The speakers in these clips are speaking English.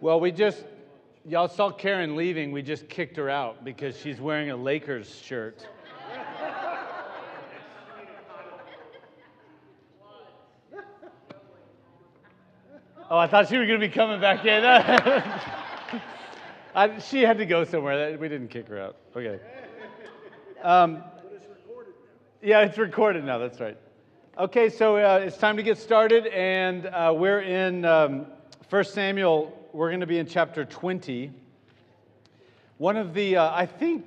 Well, y'all saw Karen leaving. We just kicked her out because she's wearing a Lakers shirt. Oh, I thought she was going to be coming back in. She had to go somewhere. We didn't kick her out. Okay. Yeah, it's recorded now. That's right. Okay, so it's time to get started, and we're in 1 Samuel. We're going to be in chapter 20. One of the, I think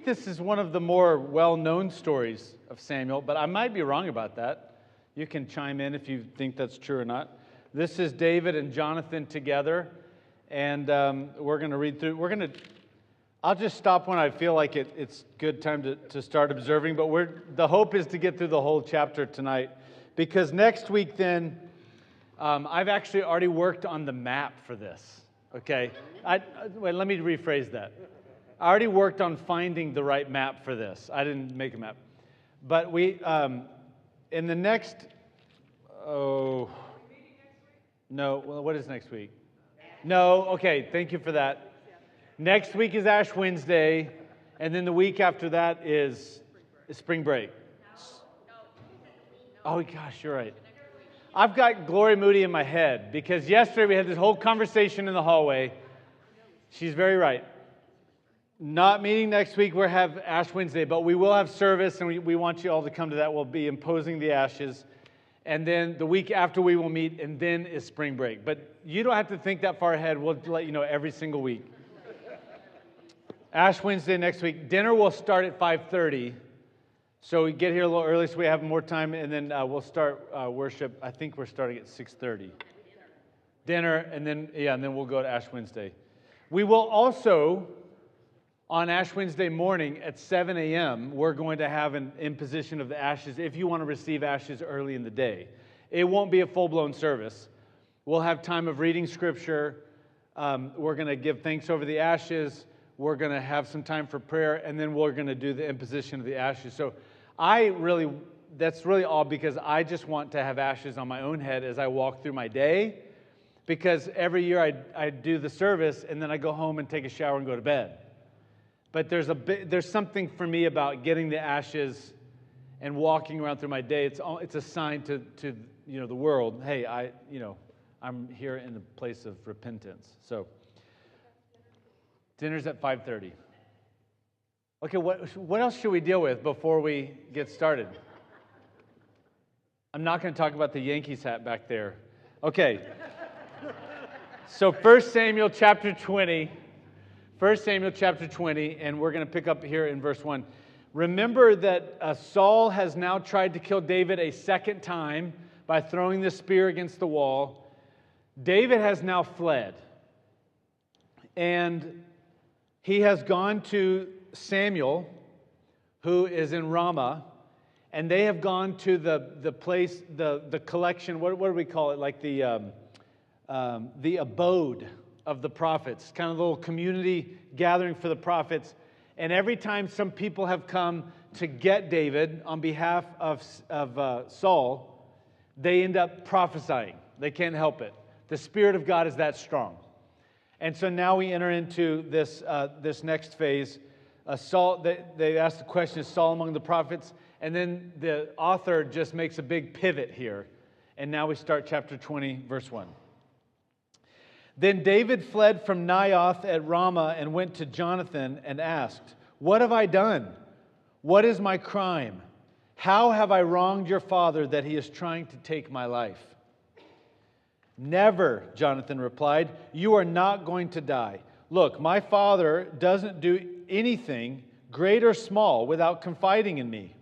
this is one of the more well-known stories of Samuel, but I might be wrong about that. You can chime in if you think that's true or not. This is David and Jonathan together, and we're going to read through. I'll just stop when I feel like it's good time to start observing, but the hope is to get through the whole chapter tonight, because next week then, I've actually already worked on the map for this, okay? Wait, let me rephrase that. I already worked on finding the right map for this. I didn't make a map. But in the next, no, well, what is next week? No, okay, thank you for that. Next week is Ash Wednesday, and then the week after that is spring break. Oh gosh, you're right. I've got Glory Moody in my head, because yesterday we had this whole conversation in the hallway. She's very right. Not meeting next week, we'll have Ash Wednesday, but we will have service, and we want you all to come to that. We'll be imposing the ashes. And then the week after we will meet, and then is spring break. But you don't have to think that far ahead. We'll let you know every single week. Ash Wednesday next week. Dinner will start at 5:30. So we get here a little early so we have more time, and then we'll start worship. I think we're starting at 6:30. Dinner, and then we'll go to Ash Wednesday. We will also, on Ash Wednesday morning at 7 a.m., we're going to have an imposition of the ashes if you want to receive ashes early in the day. It won't be a full-blown service. We'll have time of reading Scripture. We're going to give thanks over the ashes. We're going to have some time for prayer, and then we're going to do the imposition of the ashes. So that's really all, because I just want to have ashes on my own head as I walk through my day, because every year I do the service, and then I go home and take a shower and go to bed. But there's something for me about getting the ashes and walking around through my day. It's a sign to the world. Hey, I'm here in the place of repentance. So dinner's at 5:30. Okay, what else should we deal with before we get started? I'm not going to talk about the Yankees hat back there. Okay. So 1 Samuel chapter 20. 1 Samuel chapter 20, and we're going to pick up here in verse 1. Remember that Saul has now tried to kill David a second time by throwing the spear against the wall. David has now fled, and he has gone to Samuel, who is in Ramah, and they have gone to the place, the collection, what do we call it, like the abode of the prophets, kind of a little community gathering for the prophets. And every time some people have come to get David on behalf of Saul, they end up prophesying. They can't help it. The Spirit of God is that strong. And so now we enter into this next phase. Saul, they ask the question, is Saul among the prophets? And then the author just makes a big pivot here. And now we start chapter 20, verse 1. Then David fled from Naioth at Ramah and went to Jonathan and asked, "What have I done? What is my crime? How have I wronged your father that he is trying to take my life?" "Never," Jonathan replied. "You are not going to die. Look, my father doesn't do anything, great or small, without confiding in me.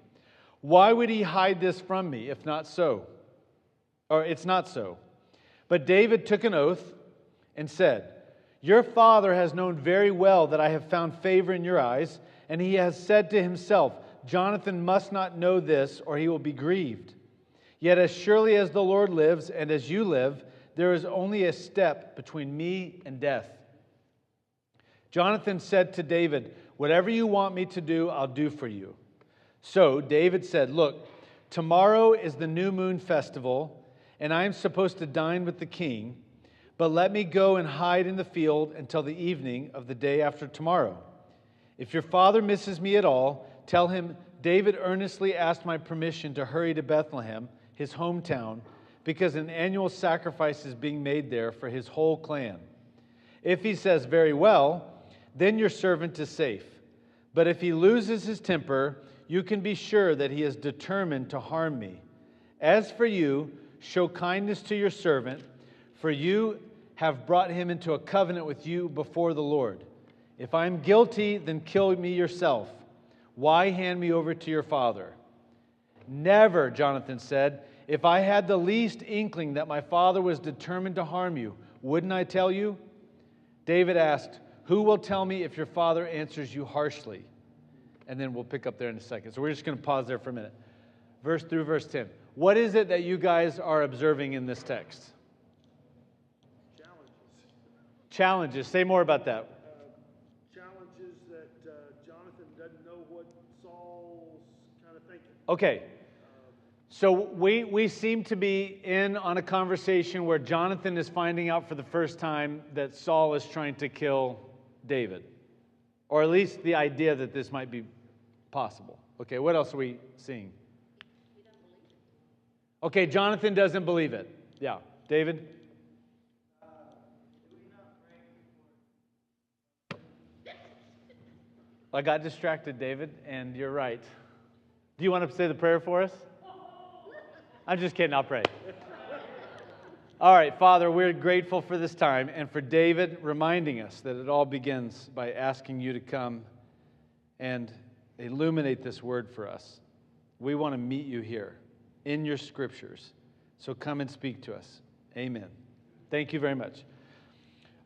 Why would he hide this from me if not so? Or it's not so." But David took an oath and said, "Your father has known very well that I have found favor in your eyes, and he has said to himself, 'Jonathan must not know this, or he will be grieved.' Yet as surely as the Lord lives and as you live, there is only a step between me and death." Jonathan said to David, "Whatever you want me to do, I'll do for you." So David said, "Look, tomorrow is the new moon festival, and I am supposed to dine with the king. But let me go and hide in the field until the evening of the day after tomorrow. If your father misses me at all, tell him, David earnestly asked my permission to hurry to Bethlehem, his hometown, because an annual sacrifice is being made there for his whole clan. If he says, very well, then your servant is safe. But if he loses his temper, you can be sure that he is determined to harm me. As for you, show kindness to your servant, for you have brought him into a covenant with you before the Lord. If I am guilty, then kill me yourself. Why hand me over to your father? Never, Jonathan said. If I had the least inkling that my father was determined to harm you, wouldn't I tell you? David asked, who will tell me if your father answers you harshly? And then we'll pick up there in a second. So we're just going to pause there for a minute. Verse 10. What is it that you guys are observing in this text? Challenges. Say more about that. Challenges that Jonathan doesn't know what Saul's kind of thinking. Okay. So we seem to be in on a conversation where Jonathan is finding out for the first time that Saul is trying to kill David. Or at least the idea that this might be possible. Okay, what else are we seeing? Okay, Jonathan doesn't believe it. Yeah. David? I got distracted, David, and you're right. Do you want to say the prayer for us? I'm just kidding, I'll pray. All right, Father, we're grateful for this time and for David reminding us that it all begins by asking you to come and illuminate this word for us. We want to meet you here in your scriptures. So come and speak to us. Amen. Thank you very much.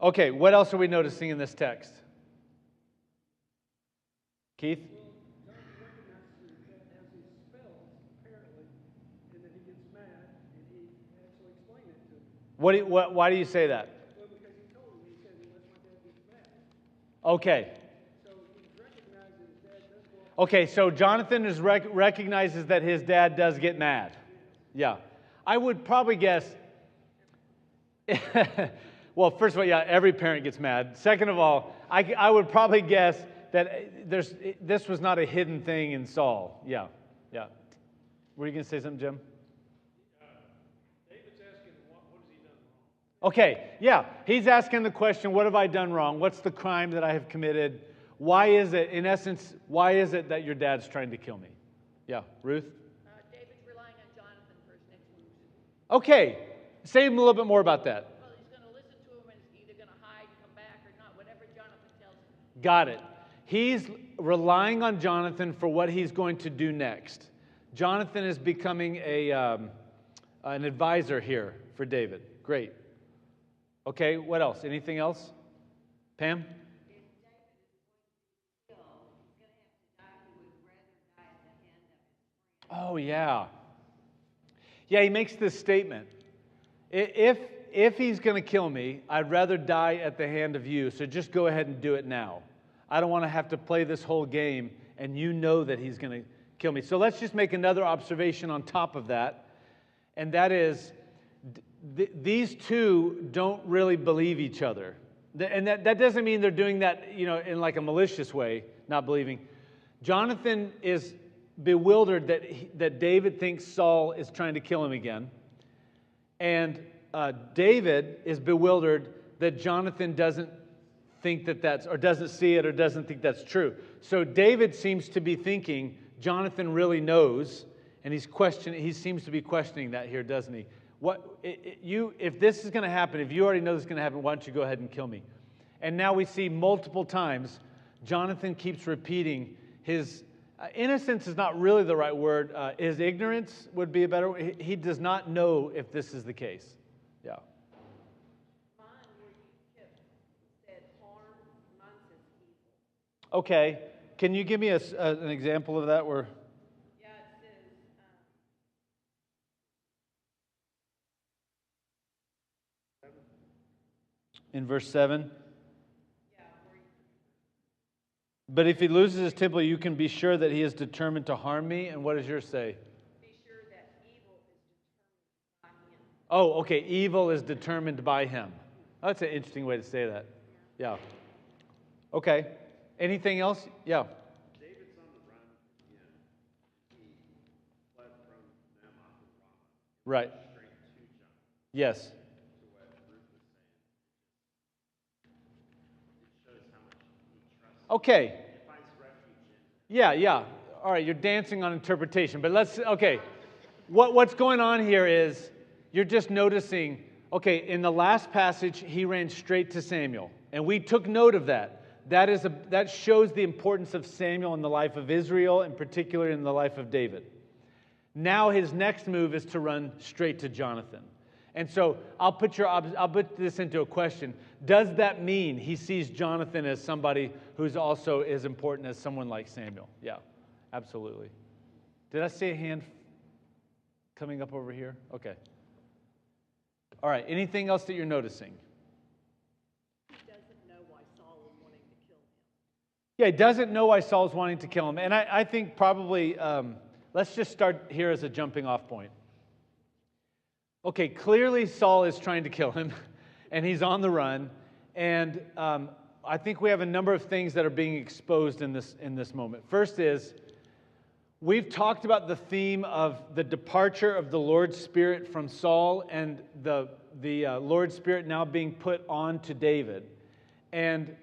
Okay, what else are we noticing in this text? Keith? Why do you say that? Well, because he told him, he said, unless my dad gets mad. Okay. So he recognizes his dad does go. Okay, so Jonathan recognizes that his dad does get mad. Yeah. I would probably guess, well, first of all, yeah, every parent gets mad. Second of all, I would probably guess that this was not a hidden thing in Saul. Yeah, yeah. Were you going to say something, Jim? Okay, yeah, he's asking the question, what have I done wrong? What's the crime that I have committed? Why is it, in essence, why is it that your dad's trying to kill me? Yeah, Ruth? David's relying on Jonathan for his next move. Okay, say a little bit more about that. Well, he's going to listen to him and he's either going to hide, come back, or not, whatever Jonathan tells him. Got it. He's relying on Jonathan for what he's going to do next. Jonathan is becoming an advisor here for David. Great. Okay, what else? Anything else? Pam? Oh, yeah. Yeah, he makes this statement. If he's going to kill me, I'd rather die at the hand of you, so just go ahead and do it now. I don't want to have to play this whole game, and you know that he's going to kill me. So let's just make another observation on top of that, and that is, these two don't really believe each other. And that doesn't mean they're doing that, in like a malicious way, not believing. Jonathan is bewildered that David thinks Saul is trying to kill him again. And David is bewildered that Jonathan doesn't think or doesn't see it or doesn't think that's true. So David seems to be thinking Jonathan really knows, and he seems to be questioning that here, doesn't he? If this is going to happen, if you already know this is going to happen, why don't you go ahead and kill me? And now we see multiple times Jonathan keeps repeating his innocence is not really the right word. His ignorance would be a better word. He does not know if this is the case. Yeah. Mine where you said harm, mine says evil. Okay. Can you give me an example of that where? Yeah, it says, In verse 7? yeah, where But if he loses his temple, you can be sure that he is determined to harm me. And what does yours say? be sure that evil is determined by him. Oh, okay. Evil is determined by him. Oh, that's an interesting way to say that. Yeah. Okay. Anything else? Yeah. David's on the run again. He fled from Naboth and Ramah Right. straight to Jonathan. Yes. To what Ruth was saying. It shows how much he trusts. Okay. He finds refuge in. Yeah. All right, you're dancing on interpretation, but okay. What's going on here is you're just noticing, okay, in the last passage, he ran straight to Samuel, and we took note of that. That shows the importance of Samuel in the life of Israel, in particular in the life of David. Now his next move is to run straight to Jonathan. And so I'll put this into a question. Does that mean he sees Jonathan as somebody who's also as important as someone like Samuel? Yeah, absolutely. Did I see a hand coming up over here? Okay. All right, anything else that you're noticing? He doesn't know why Saul was wanting to kill him. Yeah, he doesn't know why Saul's wanting to kill him. And I think probably, let's just start here as a jumping off point. Okay, clearly Saul is trying to kill him, and he's on the run. And I think we have a number of things that are being exposed in this moment. First is, we've talked about the theme of the departure of the Lord's Spirit from Saul and the Lord's Spirit now being put on to David. And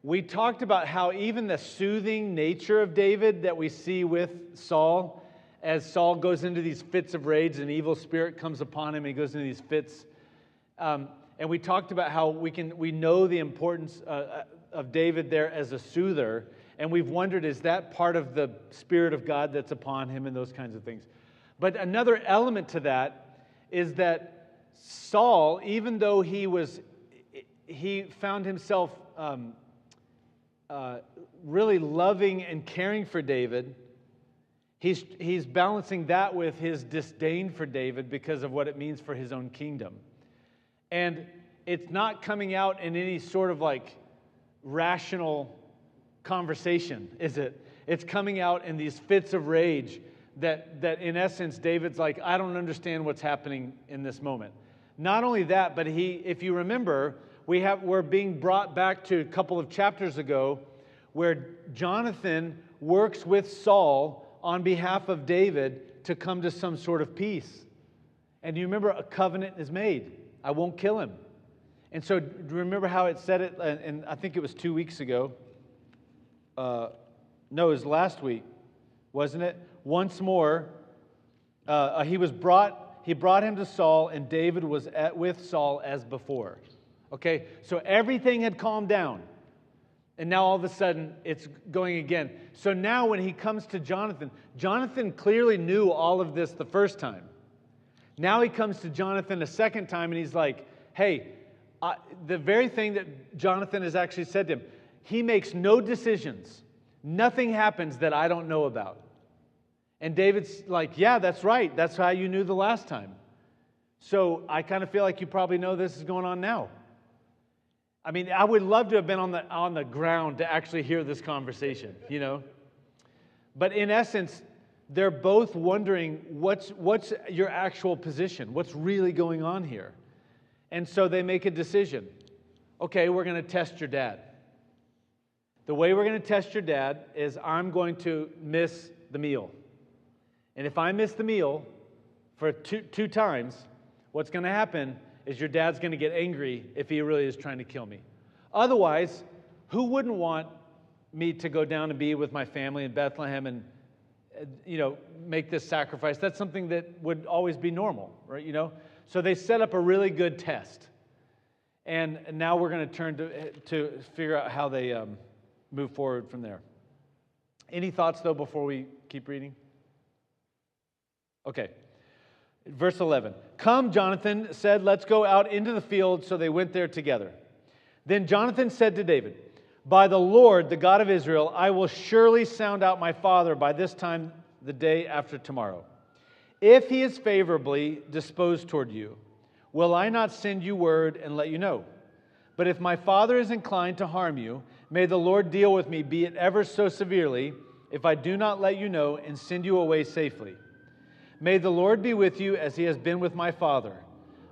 we talked about how even the soothing nature of David that we see with Saul, as Saul goes into these fits of rage, an evil spirit comes upon him and he goes into these fits. And we talked about how we know the importance of David there as a soother. And we've wondered, is that part of the Spirit of God that's upon him and those kinds of things? But another element to that is that Saul, even though he found himself really loving and caring for David, he's balancing that with his disdain for David because of what it means for his own kingdom. And it's not coming out in any sort of like rational conversation, is it? It's coming out in these fits of rage that in essence David's like, I don't understand what's happening in this moment. Not only that, but if you remember, we're being brought back to a couple of chapters ago where Jonathan works with Saul on behalf of David to come to some sort of peace. And you remember a covenant is made. I won't kill him. And so do you remember how it said it, and I think it was 2 weeks ago. No, it was last week, wasn't it? Once more, he brought him to Saul, and David was with Saul as before. Okay, so everything had calmed down. And now all of a sudden, it's going again. So now when he comes to Jonathan, Jonathan clearly knew all of this the first time. Now he comes to Jonathan a second time, and he's like, hey, the very thing that Jonathan has actually said to him, he makes no decisions. Nothing happens that I don't know about. And David's like, yeah, that's right. That's how you knew the last time. So I kind of feel like you probably know this is going on now. I mean, I would love to have been on the ground to actually hear this conversation, you know. But in essence, they're both wondering what's your actual position? What's really going on here? And so they make a decision. Okay, we're going to test your dad. The way we're going to test your dad is I'm going to miss the meal. And if I miss the meal for two times, what's going to happen is your dad's going to get angry if he really is trying to kill me. Otherwise, who wouldn't want me to go down and be with my family in Bethlehem and, make this sacrifice? That's something that would always be normal, right? So they set up a really good test. And now we're going to turn to figure out how they move forward from there. Any thoughts, though, before we keep reading? Okay. Verse 11. Come, Jonathan said, let's go out into the field. So they went there together. Then Jonathan said to David, by the Lord, the God of Israel, I will surely sound out my father by this time the day after tomorrow. If he is favorably disposed toward you, will I not send you word and let you know? But if my father is inclined to harm you, may the Lord deal with me, be it ever so severely, if I do not let you know and send you away safely. May the Lord be with you as he has been with my father.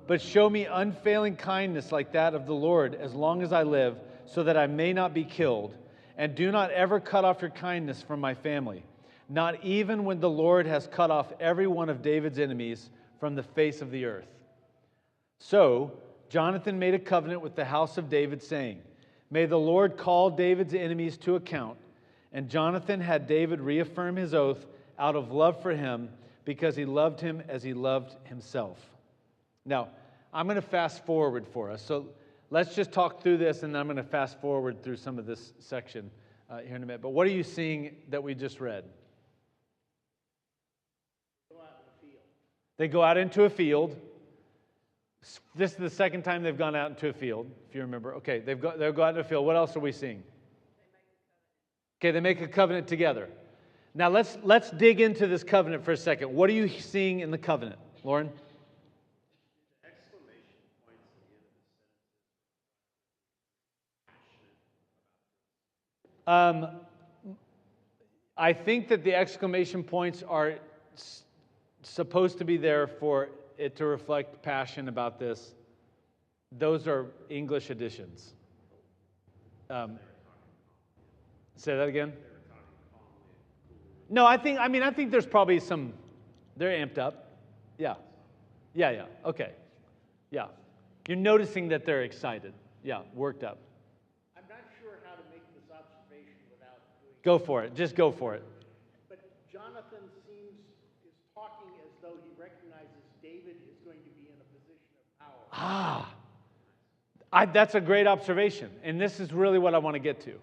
but show me unfailing kindness like that of the Lord as long as I live, so that I may not be killed. And do not ever cut off your kindness from my family, not even when the Lord has cut off every one of David's enemies from the face of the earth." So Jonathan made a covenant with the house of David, saying, "May the Lord call David's enemies to account." And Jonathan had David reaffirm his oath out of love for him, because he loved him as he loved himself. Now, I'm going to fast forward for us. So let's just talk through this, and then I'm going to fast forward through some of this section here in a minute. But what are you seeing that we just read? They go out into a field. This is the second time they've gone out into a field, if you remember. Okay, they'll go out into a field. What else are we seeing? Okay, they make a covenant together. Now let's dig into this covenant for a second. What are you seeing in the covenant, Lauren? Exclamation points at the end of the sentence. I think that the exclamation points are supposed to be there for it to reflect passion about this. Those are English editions. Say that again? No, I think there's probably some, they're amped up. Yeah. Okay. Yeah. You're noticing that they're excited. Yeah, worked up. I'm not sure how to make this observation without doing. Go for it. Just go for it. But Jonathan is talking as though he recognizes David is going to be in a position of power. That's a great observation. And this is really what I want to get to.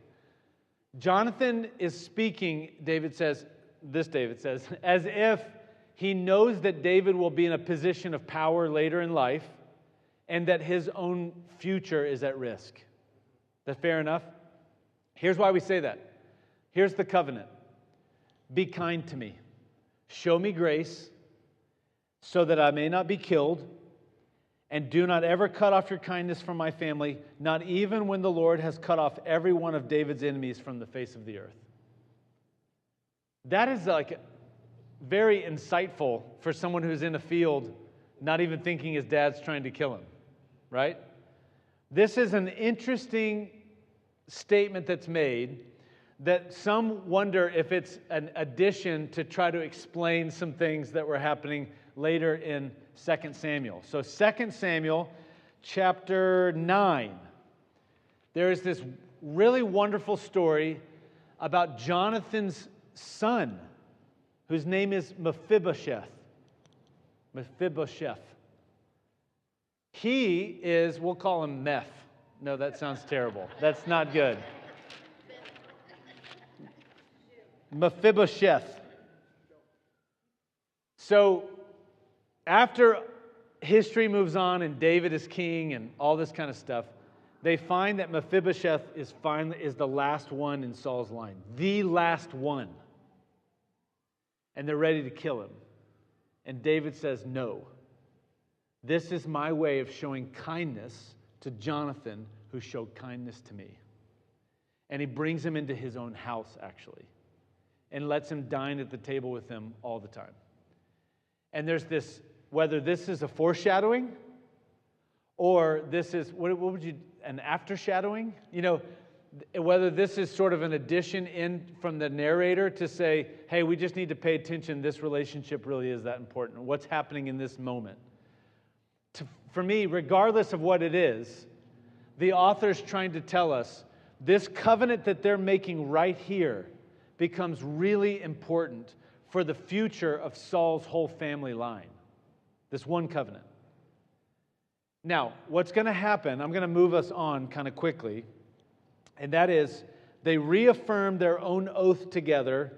Jonathan is speaking, David says, as if he knows that David will be in a position of power later in life and that his own future is at risk. Is that fair enough? Here's why we say that. Here's the covenant. Be kind to me. Show me grace so that I may not be killed. And do not ever cut off your kindness from my family, not even when the Lord has cut off every one of David's enemies from the face of the earth. That is like very insightful for someone who's in a field, not even thinking his dad's trying to kill him, right? This is an interesting statement that's made that some wonder if it's an addition to try to explain some things that were happening later in 2 Samuel. So 2 Samuel chapter 9, there is this really wonderful story about Jonathan's son, whose name is Mephibosheth. Mephibosheth. He is, we'll call him Meph. No, that sounds terrible. That's not good. Mephibosheth. So, after history moves on and David is king and all this kind of stuff, they find that Mephibosheth is the last one in Saul's line. The last one. And they're ready to kill him. And David says, "No. This is my way of showing kindness to Jonathan, who showed kindness to me." And he brings him into his own house, actually, and lets him dine at the table with him all the time. And there's this, whether this is a foreshadowing or this is, what would you, an aftershadowing? You know, whether this is sort of an addition in from the narrator to say, hey, we just need to pay attention. This relationship really is that important. What's happening in this moment? For me, regardless of what it is, the author's trying to tell us this covenant that they're making right here becomes really important for the future of Saul's whole family line. This one covenant. Now, what's going to happen, I'm going to move us on kind of quickly, and that is they reaffirm their own oath together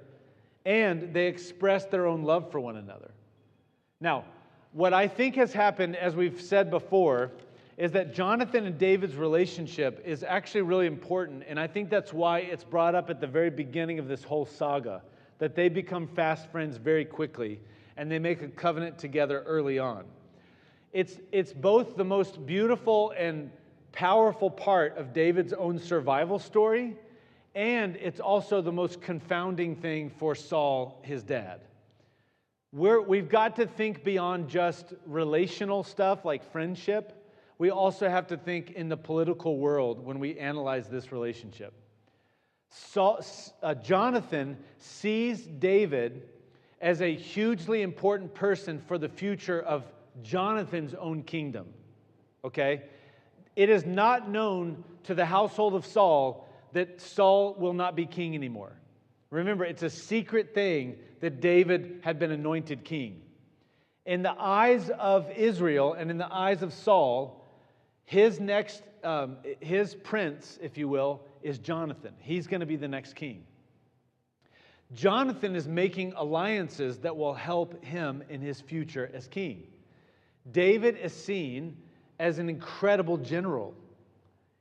and they express their own love for one another. Now, what I think has happened, as we've said before, is that Jonathan and David's relationship is actually really important, and I think that's why it's brought up at the very beginning of this whole saga, that they become fast friends very quickly, and they make a covenant together early on. It's both the most beautiful and powerful part of David's own survival story, and it's also the most confounding thing for Saul, his dad. we've got to think beyond just relational stuff like friendship. We also have to think in the political world when we analyze this relationship. Jonathan sees David as a hugely important person for the future of Jonathan's own kingdom. Okay? It is not known to the household of Saul that Saul will not be king anymore. Remember, it's a secret thing that David had been anointed king. In the eyes of Israel and in the eyes of Saul, his prince, if you will, is Jonathan. He's going to be the next king. Jonathan is making alliances that will help him in his future as king. David is seen as an incredible general.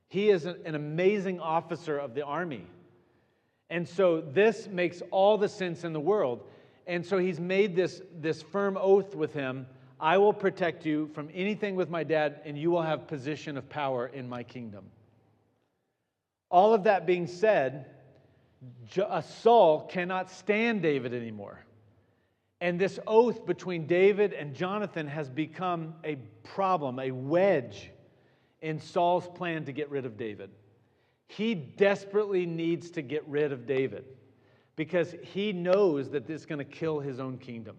He is an amazing officer of the army. And so this makes all the sense in the world. And so he's made this firm oath with him, I will protect you from anything with my dad, and you will have position of power in my kingdom. All of that being said, Saul cannot stand David anymore. And this oath between David and Jonathan has become a problem, a wedge in Saul's plan to get rid of David. He desperately needs to get rid of David because he knows that this is going to kill his own kingdom.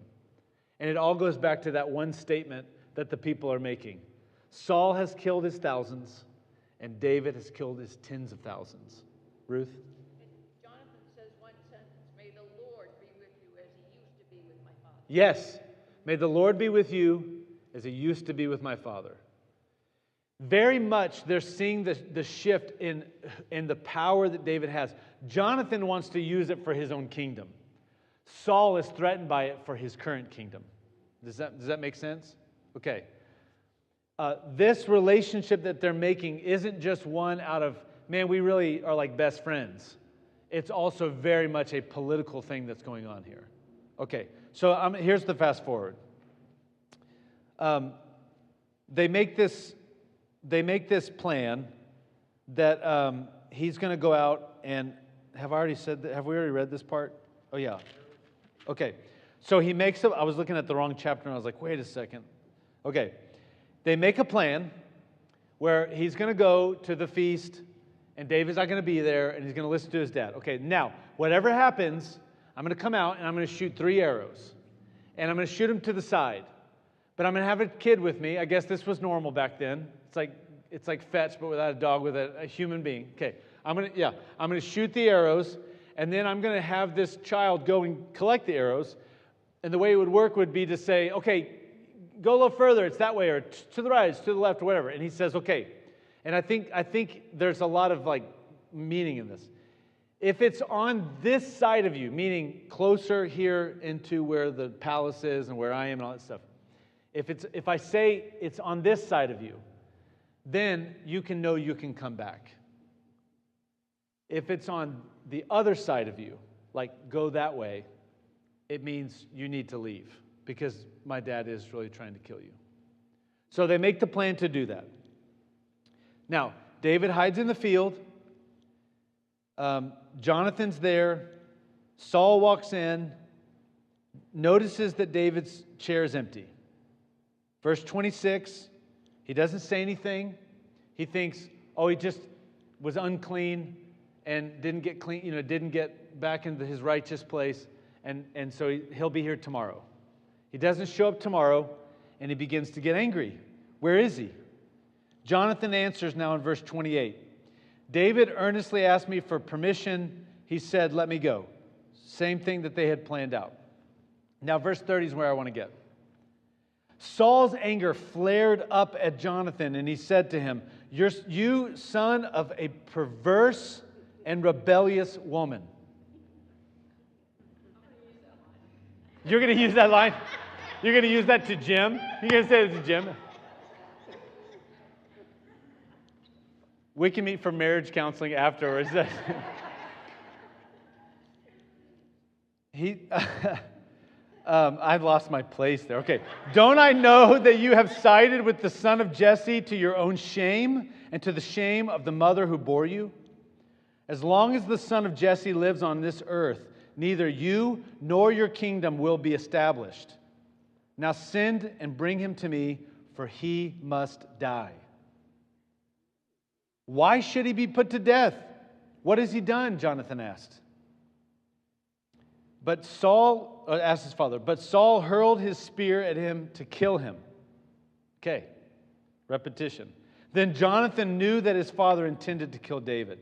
And it all goes back to that one statement that the people are making. Saul has killed his thousands, and David has killed his tens of thousands. Ruth? Jonathan says one sentence, may the Lord be with you as he used to be with my father. Yes. May the Lord be with you as he used to be with my father. Very much they're seeing the shift in the power that David has. Jonathan wants to use it for his own kingdom. Saul is threatened by it for his current kingdom. Does that make sense? Okay. This relationship that they're making isn't just one out of, man, we really are like best friends. It's also very much a political thing that's going on here. Okay, so here's the fast forward. They make this plan that he's going to go out and have we already read this part? Oh yeah. Okay. So he makes I was looking at the wrong chapter and I was like, wait a second. Okay. They make a plan where he's going to go to the feast and David's not going to be there and he's going to listen to his dad. Okay. Now, whatever happens, I'm going to come out and I'm going to shoot 3 arrows. And I'm going to shoot them to the side. But I'm going to have a kid with me. I guess this was normal back then. It's like Fetch, but without a dog, with a human being. Okay, I'm going to shoot the arrows, and then I'm going to have this child go and collect the arrows. And the way it would work would be to say, okay, go a little further, it's that way, or to the right, it's to the left, or whatever. And he says, okay. And I think there's a lot of meaning in this. If it's on this side of you, meaning closer here into where the palace is and where I am and all that stuff, if I say it's on this side of you, then you can know you can come back. If it's on the other side of you, like go that way, it means you need to leave because my dad is really trying to kill you. So they make the plan to do that. Now, David hides in the field. Jonathan's there. Saul walks in, notices that David's chair is empty. Verse 26, he doesn't say anything. He thinks, he just was unclean and didn't get clean, didn't get back into his righteous place, and so he'll be here tomorrow. He doesn't show up tomorrow, and he begins to get angry. Where is he? Jonathan answers now in verse 28. David earnestly asked me for permission. He said, let me go. Same thing that they had planned out. Now, verse 30 is where I want to get. Saul's anger flared up at Jonathan, and he said to him, you son of a perverse and rebellious woman. You're going to use that line? You're going to use that to Jim? You're going to say it to Jim? We can meet for marriage counseling afterwards. I've lost my place there. Okay. Don't I know that you have sided with the son of Jesse to your own shame and to the shame of the mother who bore you? As long as the son of Jesse lives on this earth, neither you nor your kingdom will be established. Now send and bring him to me, for he must die. Why should he be put to death? What has he done? Jonathan asked. But Saul asked his father, but Saul hurled his spear at him to kill him. Okay, repetition. Then Jonathan knew that his father intended to kill David.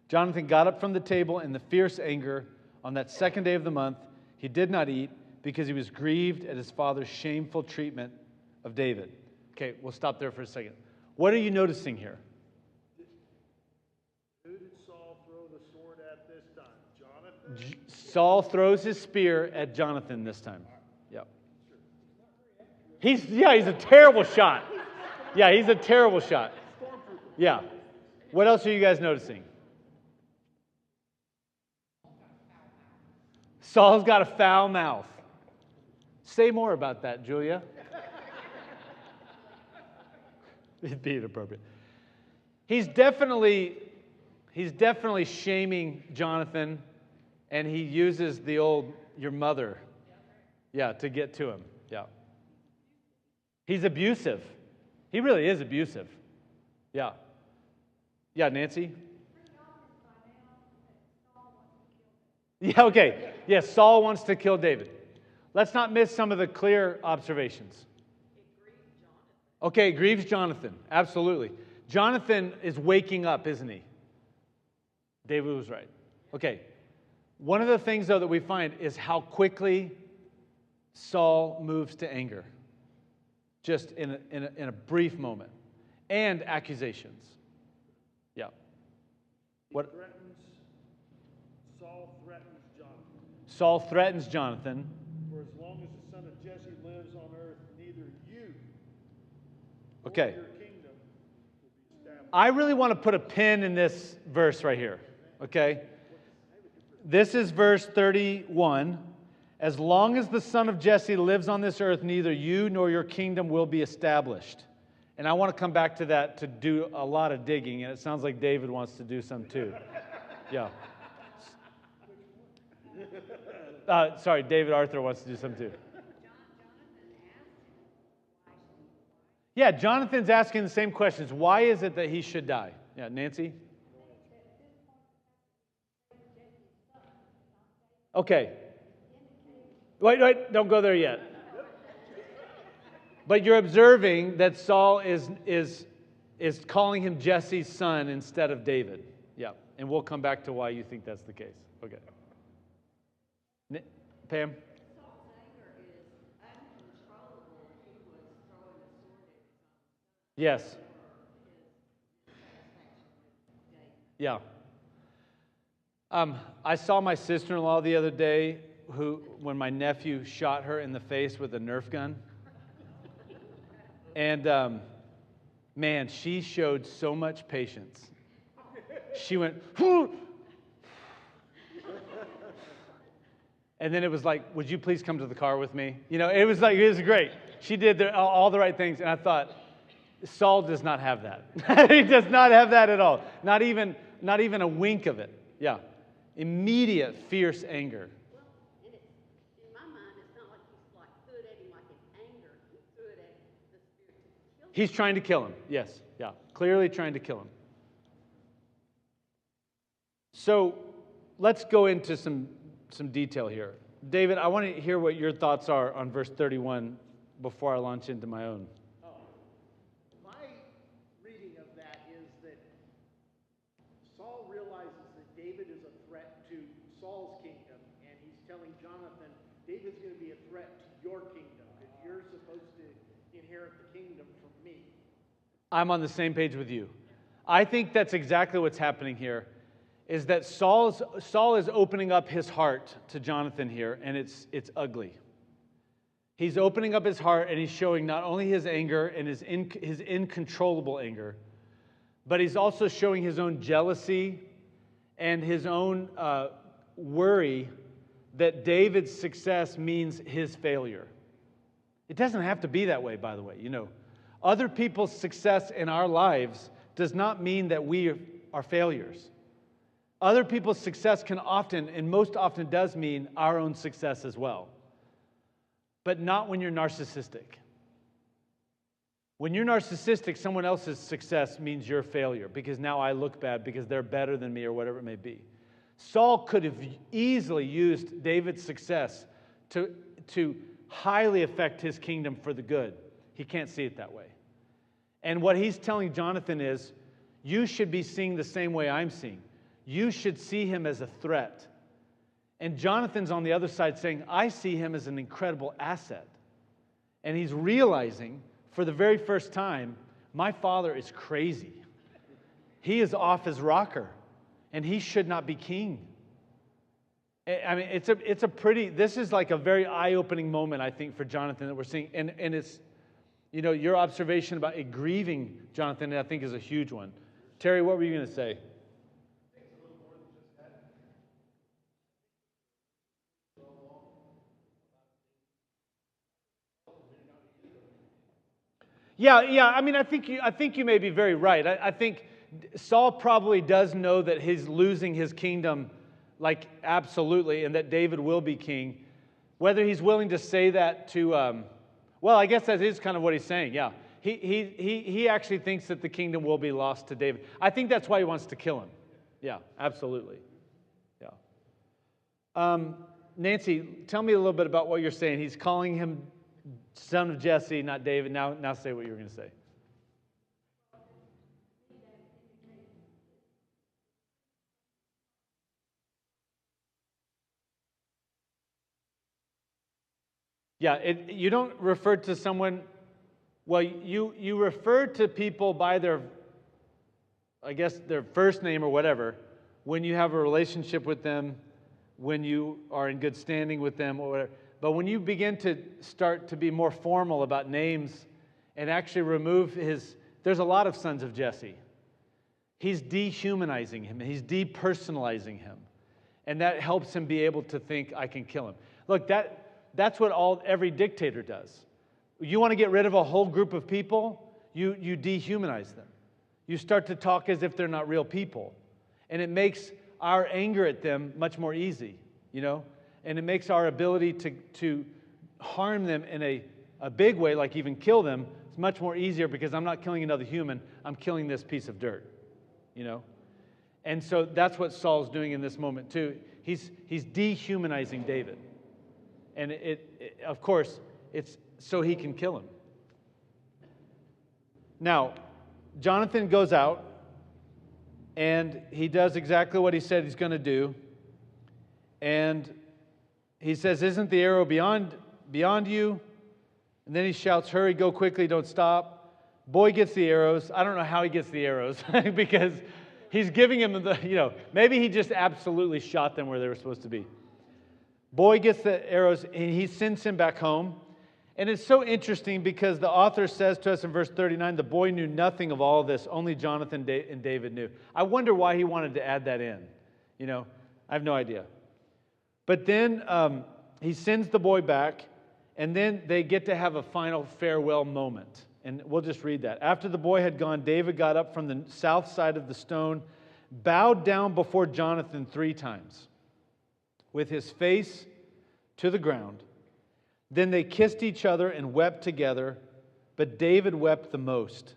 Jonathan got up from the table in the fierce anger. On that second day of the month, he did not eat because he was grieved at his father's shameful treatment of David. Okay, we'll stop there for a second. What are you noticing here? Who did Saul throw the sword at this time? Jonathan? Saul throws his spear at Jonathan this time. Yeah. He's a terrible shot. Yeah, he's a terrible shot. Yeah. What else are you guys noticing? Saul's got a foul mouth. Say more about that, Julia. It'd be inappropriate. He's definitely shaming Jonathan, and he uses the old "your mother," to get to him. Yeah. He's abusive. He really is abusive. Yeah. Yeah, Nancy? Yeah, okay. Yes, Saul wants to kill David. Let's not miss some of the clear observations. Okay, it grieves Jonathan. Absolutely. Jonathan is waking up, isn't he? David was right. Okay. One of the things, though, that we find is how quickly Saul moves to anger. Just in a brief moment. And accusations. Yeah. What? Saul threatens Jonathan. Saul threatens Jonathan. For as long as the son of Jesse lives on earth, neither you Okay. nor your kingdom will be established. I really want to put a pin in this verse right here. Okay? This is verse 31. As long as the son of Jesse lives on this earth, neither you nor your kingdom will be established. And I want to come back to that to do a lot of digging, and it sounds like David wants to do some too. Yeah. Sorry, David Arthur wants to do some too. Yeah, Jonathan's asking the same questions. Why is it that he should die? Yeah, Nancy? Okay. Wait, don't go there yet. But you're observing that Saul is calling him Jesse's son instead of David. Yeah, and we'll come back to why you think that's the case. Okay. Pam? Yes. Yeah. I saw my sister-in-law the other day when my nephew shot her in the face with a Nerf gun. And man, she showed so much patience. She went, "Whoo!" And then it was like, would you please come to the car with me? You know, it was great. She did all the right things. And I thought, Saul does not have that. He does not have that at all. Not even a wink of it. Yeah. Immediate, fierce anger. Well, and in my mind, it's not like he threw it at him like in anger. He threw it at the spirit to kill him. He's trying to kill him. Yes. Yeah. Clearly trying to kill him. So let's go into some detail here. David, I want to hear what your thoughts are on verse 31 before I launch into my own. My reading of that is that Saul realizes that David is a threat to Saul's kingdom, and he's telling Jonathan, David's going to be a threat to your kingdom, because you're supposed to inherit the kingdom from me. I'm on the same page with you. I think that's exactly what's happening here, is that Saul is opening up his heart to Jonathan here, and it's ugly. He's opening up his heart, and he's showing not only his anger and his incontrollable anger, but he's also showing his own jealousy and his own worry that David's success means his failure. It doesn't have to be that way, by the way. You know, other people's success in our lives does not mean that we are failures. Other people's success can often, and most often does mean our own success as well. but not when you're narcissistic. When you're narcissistic, someone else's success means your failure because now I look bad because they're better than me or whatever it may be. Saul could have easily used David's success to highly affect his kingdom for the good. He can't see it that way. And what he's telling Jonathan is, you should be seeing the same way I'm seeing. You should see him as a threat. And Jonathan's on the other side saying, I see him as an incredible asset. And he's realizing for the very first time, my father is crazy. He is off his rocker, and he should not be king. I mean, this is like a very eye-opening moment, I think, for Jonathan that we're seeing. And it's, your observation about it grieving Jonathan, I think, is a huge one. Terry, what were you going to say? Yeah. I mean, I think you may be very right. I think Saul probably does know that he's losing his kingdom, like absolutely, and that David will be king. Whether he's willing to say that to, well, I guess that is kind of what he's saying. Yeah, he actually thinks that the kingdom will be lost to David. I think that's why he wants to kill him. Yeah, absolutely. Yeah. Nancy, tell me a little bit about what you're saying. He's calling him son of Jesse, not David. Now say what you were going to say. Yeah, you don't refer to someone, well, you refer to people by their, I guess, their first name or whatever, when you have a relationship with them, when you are in good standing with them or whatever. But when you begin to start to be more formal about names and actually remove there's a lot of sons of Jesse. He's dehumanizing him. He's depersonalizing him. And that helps him be able to think, I can kill him. Look, that's what every dictator does. You want to get rid of a whole group of people, you dehumanize them. You start to talk as if they're not real people. And it makes our anger at them much more easy, And it makes our ability to harm them in a big way, like even kill them, it's much more easier because I'm not killing another human, I'm killing this piece of dirt, And so that's what Saul's doing in this moment too. He's dehumanizing David. And of course, it's so he can kill him. Now, Jonathan goes out and he does exactly what he said he's going to do. And he says, isn't the arrow beyond you? And then he shouts, hurry, go quickly, don't stop. Boy gets the arrows. I don't know how he gets the arrows because he's giving him maybe he just absolutely shot them where they were supposed to be. Boy gets the arrows and he sends him back home. And it's so interesting because the author says to us in verse 39, the boy knew nothing of all this, only Jonathan and David knew. I wonder why he wanted to add that in. I have no idea. But then he sends the boy back, and then they get to have a final farewell moment. And we'll just read that. After the boy had gone, David got up from the south side of the stone, bowed down before Jonathan 3 times, with his face to the ground. Then they kissed each other and wept together, but David wept the most.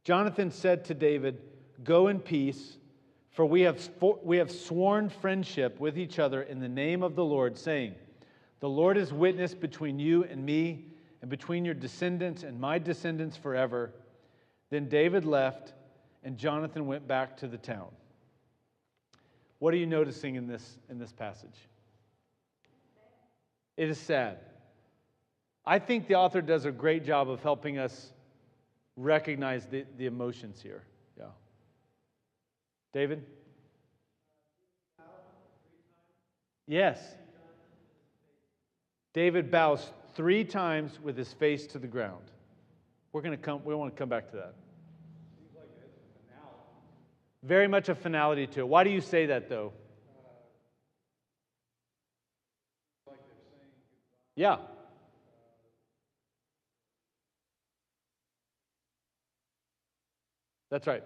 Jonathan said to David, go in peace, for we have sworn friendship with each other in the name of the Lord, saying, the Lord is witness between you and me, and between your descendants and my descendants forever. Then David left, and Jonathan went back to the town. What are you noticing in this passage? It is sad. I think the author does a great job of helping us recognize the emotions here. Yeah. David? Yes. David bows 3 times with his face to the ground. We want to come back to that. Seems like it's a finality. Very much a finality to it. Why do you say that, though? Like they're saying goodbye. Yeah. That's right.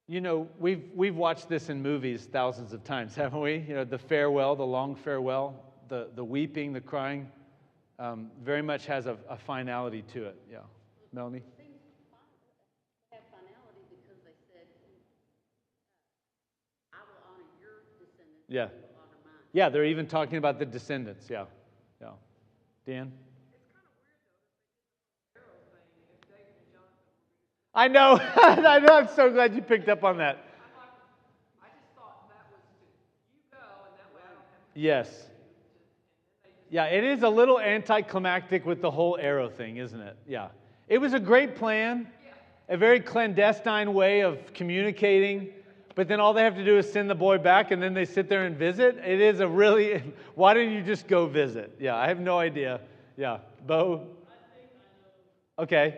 We've watched this in movies thousands of times, haven't we? The farewell, the long farewell. the weeping, the crying, very much has a finality to it. Yeah. Melanie? Seems have finality because they said, I will honor your descendants. Yeah. And you will honor mine. Yeah, they're even talking about the descendants. Yeah. Yeah. Dan? I know. I know. I'm so glad you picked up on that. I just thought that was to, you go, and that way I don't have to. Yes. Yeah, it is a little anticlimactic with the whole arrow thing, isn't it? Yeah. It was a great plan, a very clandestine way of communicating, but then all they have to do is send the boy back and then they sit there and visit. It is a really, why didn't you just go visit? Yeah, I have no idea. Yeah. Bo? Okay.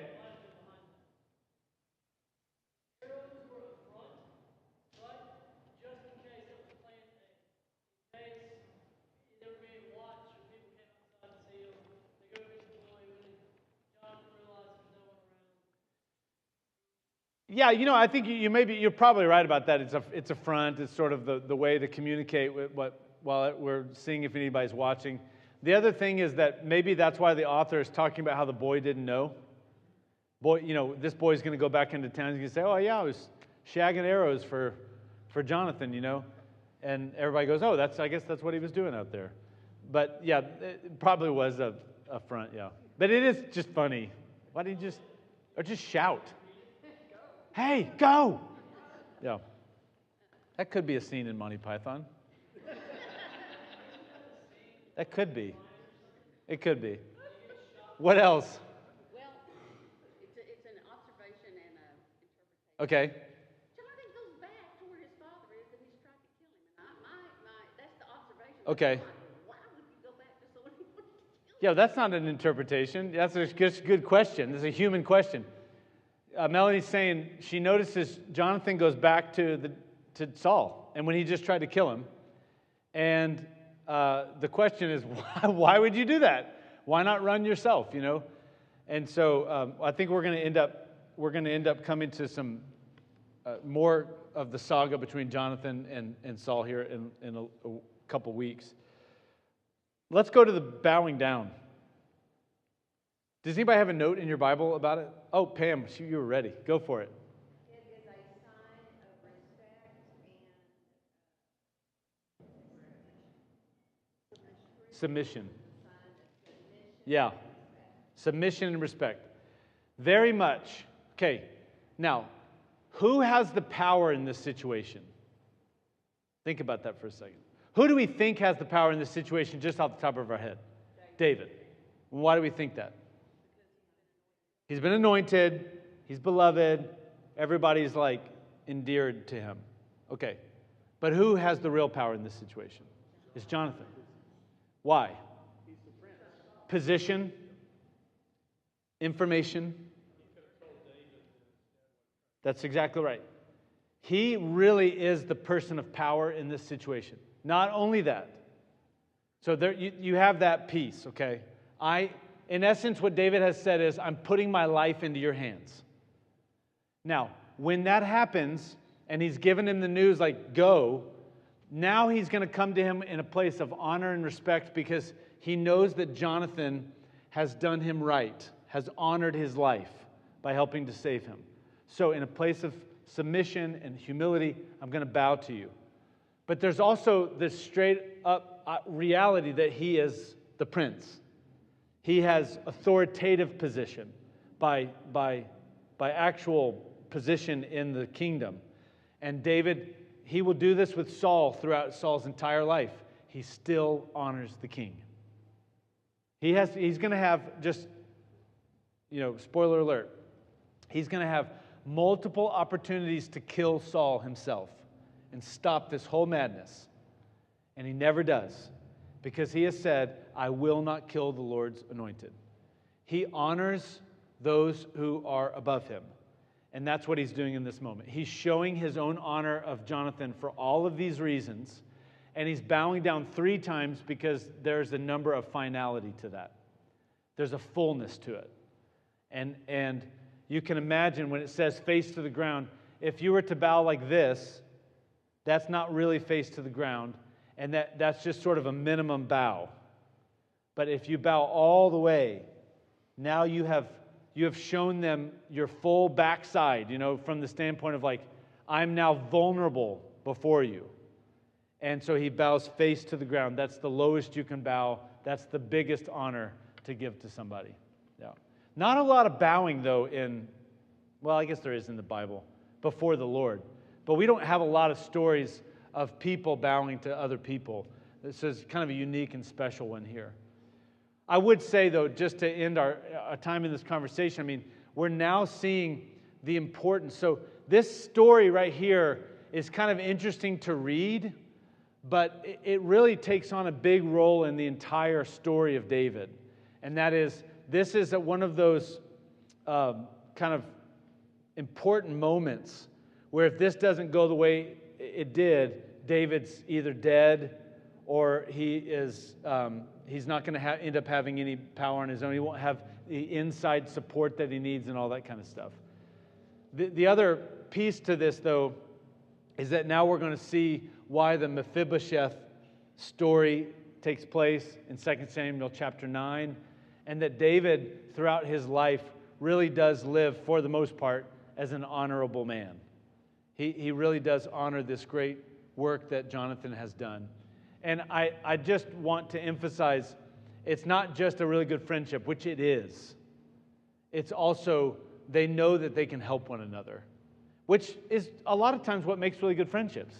Yeah, I think you're probably right about that. It's a front. It's sort of the way to communicate with while we're seeing if anybody's watching. The other thing is that maybe that's why the author is talking about how the boy didn't know. This boy's going to go back into town. He's going to say, "Oh yeah, I was shagging arrows for Jonathan," and everybody goes, "Oh, I guess that's what he was doing out there." But yeah, it probably was a front. Yeah, but it is just funny. Why didn't you just shout? Hey, go! Yeah. That could be a scene in Monty Python. That could be. It could be. What else? Well, it's an observation and an interpretation. Okay. Jonathan goes back to where his father is and he's trying to kill him. And that's the observation. Okay. Why would you go back to someone who wanted to kill him? Yeah, that's not an interpretation. That's a good question. It's a human question. Melanie's saying she notices Jonathan goes back to Saul, and when he just tried to kill him. And the question is, why would you do that? Why not run yourself? And so I think we're going to end up coming to some more of the saga between Jonathan and Saul here in a couple weeks. Let's go to the bowing down. Does anybody have a note in your Bible about it? Oh, Pam, you were ready. Go for it. It is a sign of respect and Submission. Yeah. Submission and respect. Very much. Okay. Now, who has the power in this situation? Think about that for a second. Who do we think has the power in this situation just off the top of our head? David. Why do we think that? He's been anointed. He's beloved. Everybody's endeared to him. Okay. But who has the real power in this situation? It's Jonathan. Why? He's the prince. Position, information. That's exactly right. He really is the person of power in this situation. Not only that. So there, you have that piece, okay? In essence, what David has said is, I'm putting my life into your hands. Now, when that happens, and he's given him the news go, now he's going to come to him in a place of honor and respect because he knows that Jonathan has done him right, has honored his life by helping to save him. So in a place of submission and humility, I'm going to bow to you. But there's also this straight up reality that he is the prince. He has authoritative position by actual position in the kingdom. And David, he will do this with Saul throughout Saul's entire life. He still honors the king. He's going to have spoiler alert, he's going to have multiple opportunities to kill Saul himself and stop this whole madness. And he never does. Because he has said, I will not kill the Lord's anointed. He honors those who are above him. And that's what he's doing in this moment. He's showing his own honor of Jonathan for all of these reasons. And he's bowing down 3 times because there's a number of finality to that. There's a fullness to it. And you can imagine when it says face to the ground, if you were to bow like this, that's not really face to the ground. And that's just sort of a minimum bow. But if you bow all the way, now you have shown them your full backside, from the standpoint of like, I'm now vulnerable before you. And so he bows face to the ground. That's the lowest you can bow. That's the biggest honor to give to somebody. Yeah. Not a lot of bowing, though, I guess there is in the Bible, before the Lord. But we don't have a lot of stories of people bowing to other people. This is kind of a unique and special one here. I would say, though, just to end our time in this conversation, we're now seeing the importance. So this story right here is kind of interesting to read, but it really takes on a big role in the entire story of David. And that is, this is one of those kind of important moments where if this doesn't go the way it did, David's either dead or he's not going to end up having any power on his own. He won't have the inside support that he needs and all that kind of stuff. The other piece to this, though, is that now we're going to see why the Mephibosheth story takes place in 2 Samuel chapter 9, and that David, throughout his life, really does live, for the most part, as an honorable man. He really does honor this great work that Jonathan has done. And I just want to emphasize, it's not just a really good friendship, which it is. It's also, they know that they can help one another, which is a lot of times what makes really good friendships.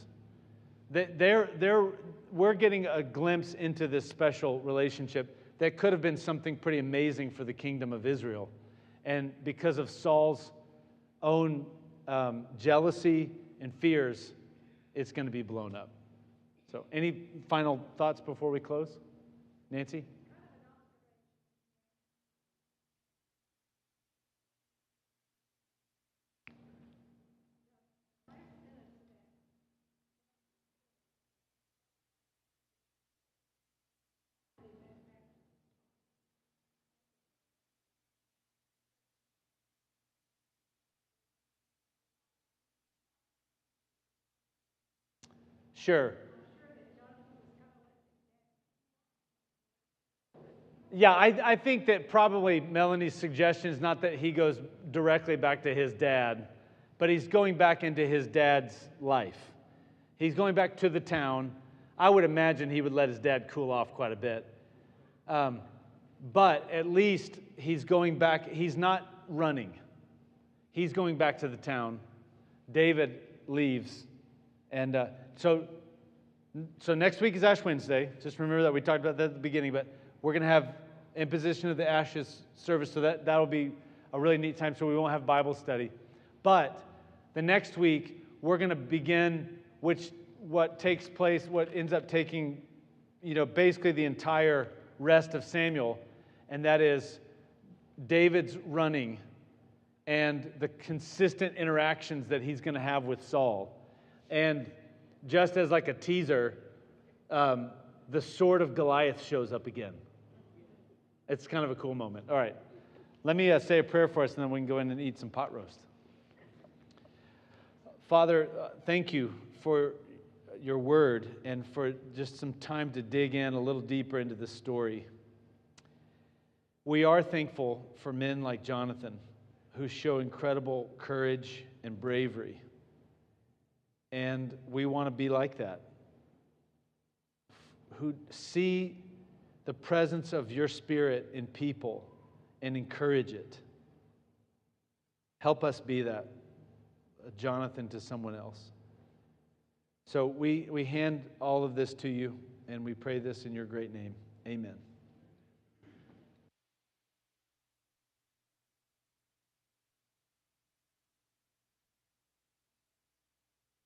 We're getting a glimpse into this special relationship that could have been something pretty amazing for the kingdom of Israel. And because of Saul's own jealousy and fears, it's going to be blown up. So any final thoughts before we close? Nancy? Sure. Yeah, I think that probably Melanie's suggestion is not that he goes directly back to his dad, but he's going back into his dad's life. He's going back to the town. I would imagine he would let his dad cool off quite a bit. But at least he's going back. He's not running. He's going back to the town. David leaves. And so next week is Ash Wednesday. Just remember that we talked about that at the beginning, but we're going to have imposition of the ashes service, so that'll be a really neat time, so we won't have Bible study. But the next week, we're going to begin what ends up taking, basically the entire rest of Samuel, and that is David's running and the consistent interactions that he's going to have with Saul. And just as like a teaser, the sword of Goliath shows up again. It's kind of a cool moment. All right. Let me say a prayer for us, and then we can go in and eat some pot roast. Father, thank you for your word and for just some time to dig in a little deeper into this story. We are thankful for men like Jonathan who show incredible courage and bravery. And we want to be like that, who see the presence of your Spirit in people and encourage it. Help us be that, Jonathan to someone else. So we hand all of this to you, and we pray this in your great name. Amen.